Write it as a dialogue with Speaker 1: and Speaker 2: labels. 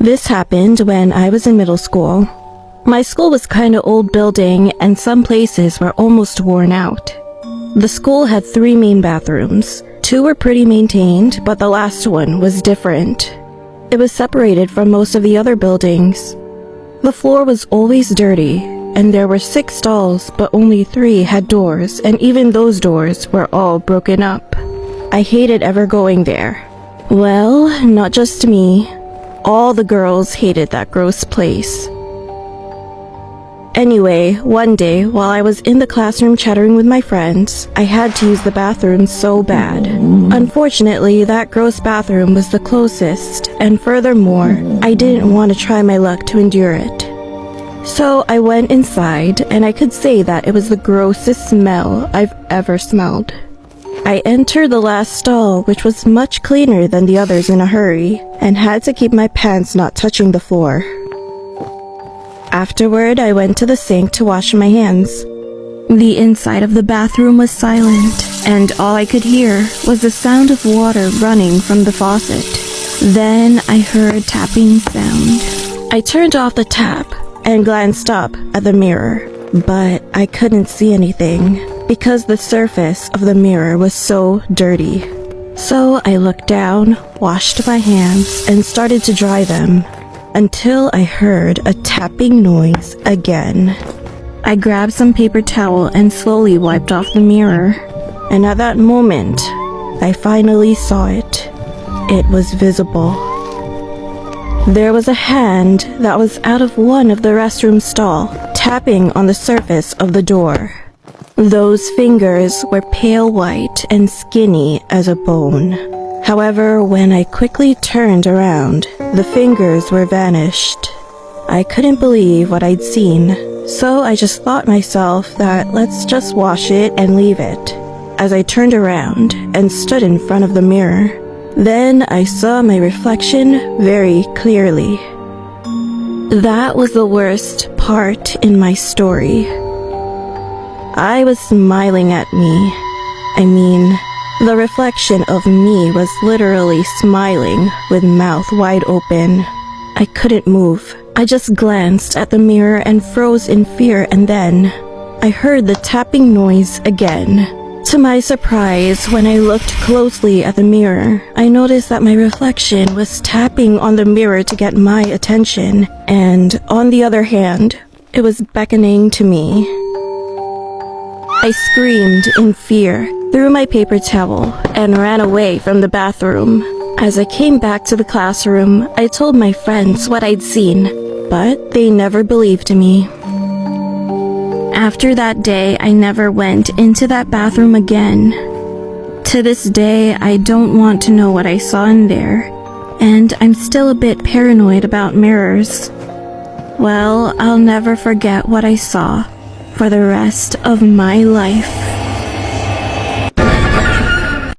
Speaker 1: This happened when I was in middle school. My school was kinda old building and some places were almost worn out. The school had 3 main bathrooms. 2 were pretty maintained, but the last one was different. It was separated from most of the other buildings. The floor was always dirty, and there were 6 stalls, but only 3 had doors, and even those doors were all broken up. I hated ever going there. Well, not just me. All the girls hated that gross place. Anyway, one day, while I was in the classroom chatting with my friends, I had to use the bathroom so bad. Unfortunately, that gross bathroom was the closest, and furthermore, I didn't want to try my luck to endure it. So I went inside, and I could say that it was the grossest smell I've ever smelled. I entered the last stall, which was much cleaner than the others in a hurry, and had to keep my pants not touching the floor. Afterward, I went to the sink to wash my hands. The inside of the bathroom was silent, and all I could hear was the sound of water running from the faucet. Then I heard tapping sound. I turned off the tap and glanced up at the mirror, but I couldn't see anything because the surface of the mirror was so dirty. So I looked down, washed my hands, and started to dry them, until I heard a tapping noise again. I grabbed some paper towel and slowly wiped off the mirror. And at that moment, I finally saw it. It was visible. There was a hand that was out of one of the restroom stall, tapping on the surface of the door. Those fingers were pale white and skinny as a bone. However, when I quickly turned around, the fingers were vanished. I couldn't believe what I'd seen, so I just thought myself that let's just wash it and leave it. As I turned around and stood in front of the mirror, then I saw my reflection very clearly. That was the worst part in my story. I was smiling at me. The reflection of me was literally smiling with mouth wide open. I couldn't move. I just glanced at the mirror and froze in fear, and then I heard the tapping noise again. To my surprise, when I looked closely at the mirror, I noticed that my reflection was tapping on the mirror to get my attention, and on the other hand, it was beckoning to me. I screamed in fear, threw my paper towel, and ran away from the bathroom. As I came back to the classroom, I told my friends what I'd seen, but they never believed me. After that day, I never went into that bathroom again. To this day, I don't want to know what I saw in there, and I'm still a bit paranoid about mirrors. Well, I'll never forget what I saw for the rest of my life.